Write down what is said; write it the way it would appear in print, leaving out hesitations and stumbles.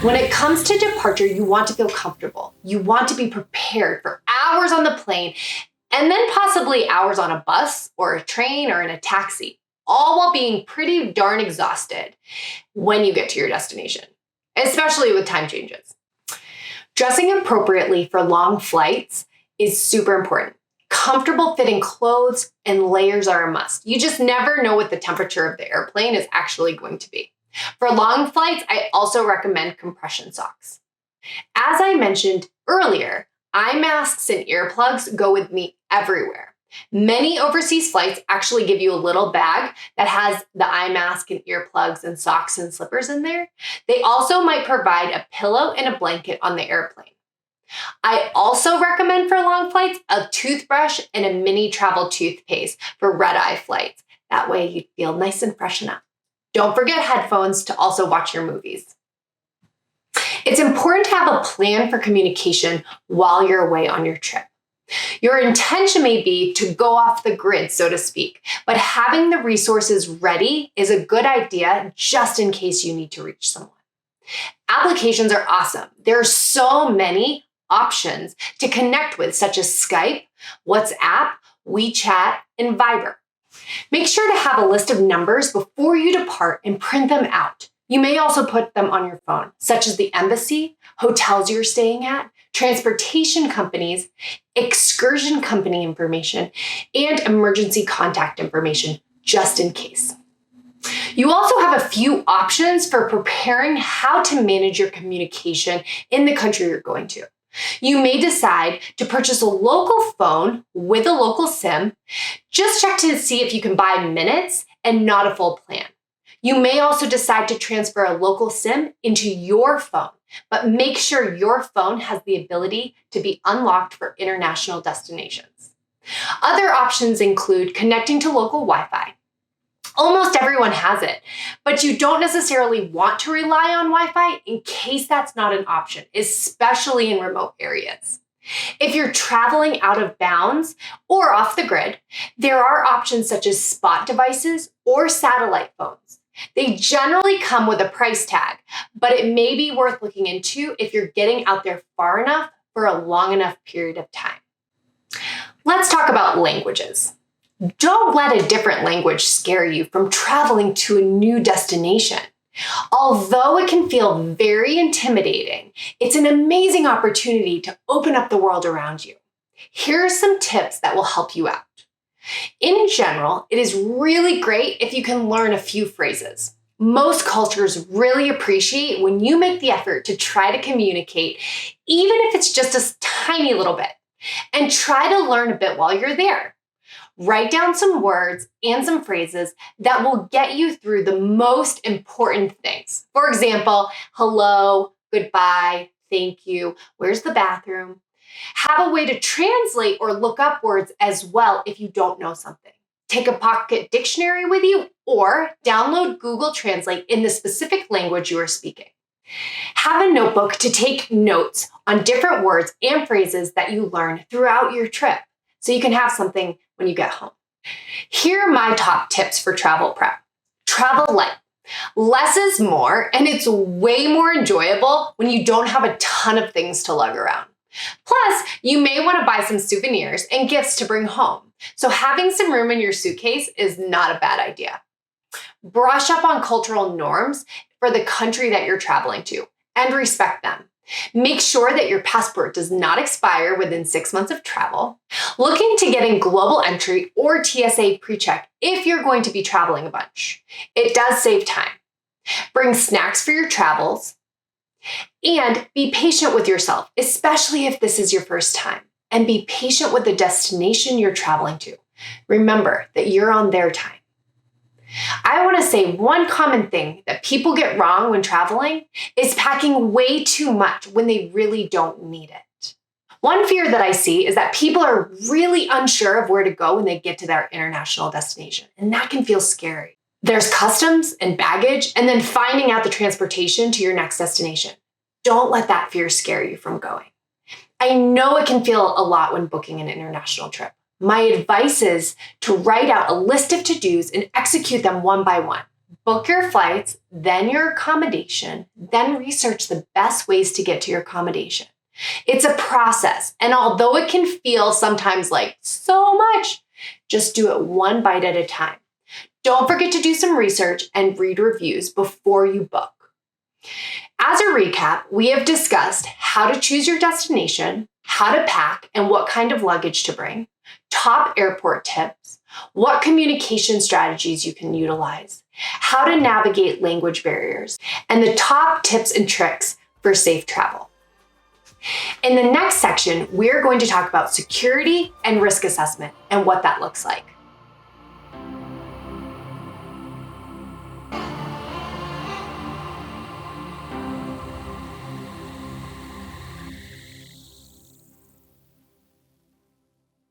When it comes to departure, you want to feel comfortable. You want to be prepared for hours on the plane and then possibly hours on a bus or a train or in a taxi, all while being pretty darn exhausted when you get to your destination, especially with time changes. Dressing appropriately for long flights is super important. Comfortable fitting clothes and layers are a must. You just never know what the temperature of the airplane is actually going to be. For long flights, I also recommend compression socks. As I mentioned earlier, eye masks and earplugs go with me everywhere. Many overseas flights actually give you a little bag that has the eye mask and earplugs and socks and slippers in there. They also might provide a pillow and a blanket on the airplane. I also recommend for long flights a toothbrush and a mini travel toothpaste for red-eye flights. That way you feel nice and freshen up. Don't forget headphones to also watch your movies. It's important to have a plan for communication while you're away on your trip. Your intention may be to go off the grid, so to speak, but having the resources ready is a good idea just in case you need to reach someone. Applications are awesome. There are so many options to connect with, such as Skype, WhatsApp, WeChat, and Viber. Make sure to have a list of numbers before you depart and print them out. You may also put them on your phone, such as the embassy, hotels you're staying at, transportation companies, excursion company information, and emergency contact information, just in case. You also have a few options for preparing how to manage your communication in the country you're going to. You may decide to purchase a local phone with a local SIM. Just check to see if you can buy minutes and not a full plan. You may also decide to transfer a local SIM into your phone, but make sure your phone has the ability to be unlocked for international destinations. Other options include connecting to local Wi-Fi. Almost everyone has it, but you don't necessarily want to rely on Wi-Fi in case that's not an option, especially in remote areas. If you're traveling out of bounds or off the grid, there are options such as spot devices or satellite phones. They generally come with a price tag, but it may be worth looking into if you're getting out there far enough for a long enough period of time. Let's talk about languages. Don't let a different language scare you from traveling to a new destination. Although it can feel very intimidating, it's an amazing opportunity to open up the world around you. Here are some tips that will help you out. In general, it is really great if you can learn a few phrases. Most cultures really appreciate when you make the effort to try to communicate, even if it's just a tiny little bit, and try to learn a bit while you're there. Write down some words and some phrases that will get you through the most important things. For example, hello, goodbye, thank you, where's the bathroom? Have a way to translate or look up words as well if you don't know something. Take a pocket dictionary with you or download Google Translate in the specific language you are speaking. Have a notebook to take notes on different words and phrases that you learn throughout your trip so you can have something when you get home. Here are my top tips for travel prep. Travel light. Less is more, and it's way more enjoyable when you don't have a ton of things to lug around. Plus, you may want to buy some souvenirs and gifts to bring home, so having some room in your suitcase is not a bad idea. Brush up on cultural norms for the country that you're traveling to and respect them. Make sure that your passport does not expire within 6 months of travel. Look into getting global entry or TSA pre-check if you're going to be traveling a bunch. It does save time. Bring snacks for your travels. And be patient with yourself, especially if this is your first time. And be patient with the destination you're traveling to. Remember that you're on their time. I want to say one common thing that people get wrong when traveling is packing way too much when they really don't need it. One fear that I see is that people are really unsure of where to go when they get to their international destination, and that can feel scary. There's customs and baggage, and then finding out the transportation to your next destination. Don't let that fear scare you from going. I know it can feel a lot when booking an international trip. My advice is to write out a list of to-dos and execute them one by one. Book your flights, then your accommodation, then research the best ways to get to your accommodation. It's a process, and although it can feel sometimes like so much, just do it one bite at a time. Don't forget to do some research and read reviews before you book. As a recap, we have discussed how to choose your destination, how to pack and what kind of luggage to bring, top airport tips, what communication strategies you can utilize, how to navigate language barriers, and the top tips and tricks for safe travel. In the next section, we're going to talk about security and risk assessment and what that looks like.